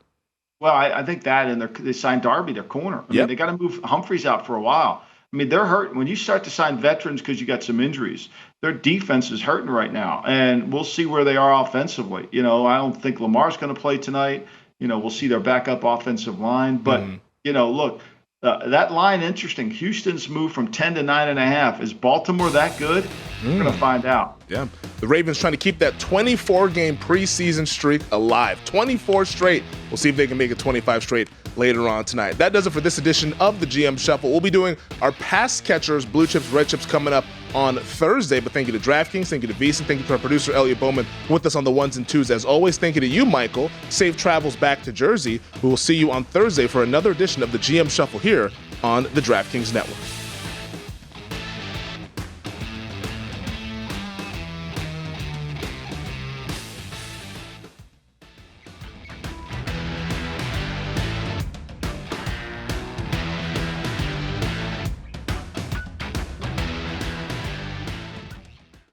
[SPEAKER 3] Well, I think that, and they signed Darby, their corner. They got to move Humphreys out for a while. I mean, they're hurting. When you start to sign veterans because you got some injuries, their defense is hurting right now. And we'll see where they are offensively. I don't think Lamar's going to play tonight. We'll see their backup offensive line. But, look, that line, interesting. Houston's moved from 10 to 9.5. Is Baltimore that good? We're going to find out.
[SPEAKER 2] Yeah. The Ravens trying to keep that 24-game preseason streak alive. 24 straight. We'll see if they can make it 25 straight later on tonight. That does it for this edition of the GM Shuffle. We'll be doing our pass catchers, blue chips, red chips coming up on Thursday. But thank you to DraftKings, thank you to VSiN, thank you to our producer, Elliot Bowman, with us on the ones and twos. As always, thank you to you, Michael. Safe travels back to Jersey. We will see you on Thursday for another edition of the GM Shuffle here on the DraftKings Network.